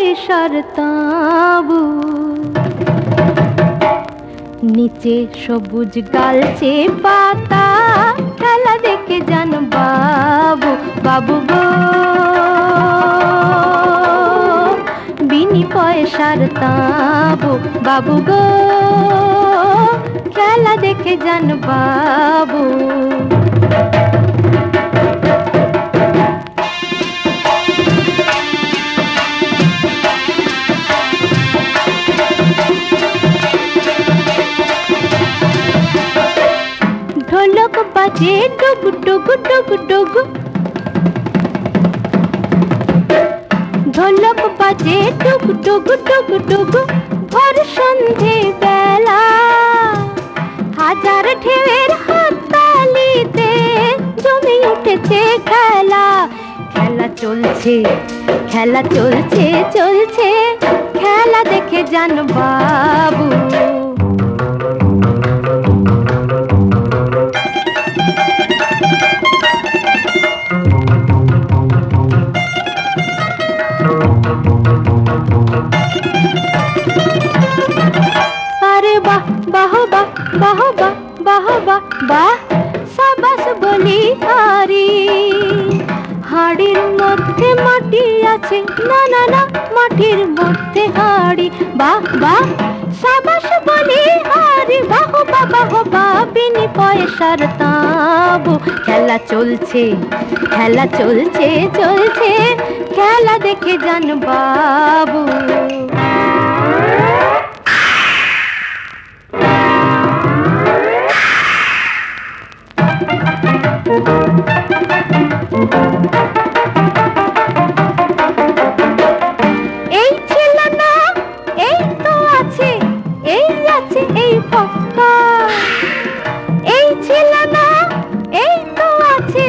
পয়সার তাঁবু। নিচে সবুজ গালচে পাতা, খেলা দেখে যান বাবু, বাবু গো। বিনি পয়সার তাঁবু, বাবু গো, খেলা দেখে যান বাবু। ঢোলক বাজে ডুগু ডুগু ডুগু ডুগু, ঢোলক বাজে ডুগু ডুগু ডুগু ডুগু। ভোর সন্ধে বেলা হাজার ঢেউয়ের হাততালিতে জমে উঠেছে খেলা। খেলা চলছে, খেলা চলছে, চলছে, খেলা দেখে যান বাবু। আরে বাহ বাহ বাহ বাহ বাহ বাহ বাহ বাহ, সাবাস বলি হারি। হাড়ির মধ্যে মাটি আছে, না না না, মাটির মধ্যে হাড়ি। বাহ বাহ, সাবাস বলি হারি। বাহ বাহ বাহ বাহ, বিনি পয়সার তাঁবু। খেলা চলছে, খেলা চলছে, চলছে, খেলা দেখে যান বাবু। এই ছিল না, এই তো আছে, এই আছে এই পক্কা। এই ছিল না, এই তো আছে,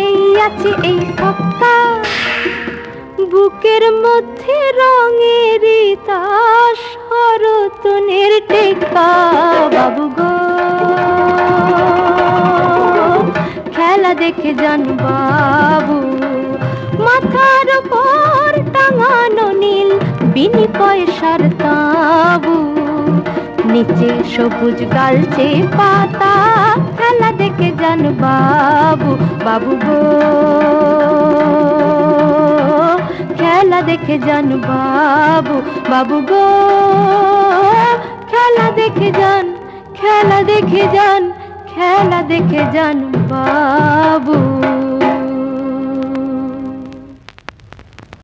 এই আছে এই পক্কা। বুকের মধ্যে রঙের তাস, হরতনের টেকা। বাবু গো, খেলা দেখে যান বাবু। মাথার উপর টাঙানো নীল বিনি পয়সার তাঁবু। নিচে সবুজ গালচে পাতা, খেলা দেখে যান বাবু, বাবু গো। খেলা দেখে যান বাবু, বাবু গো। খেলা দেখে যান, খেলা দেখে যান, খেলা দেখে যান বাবু।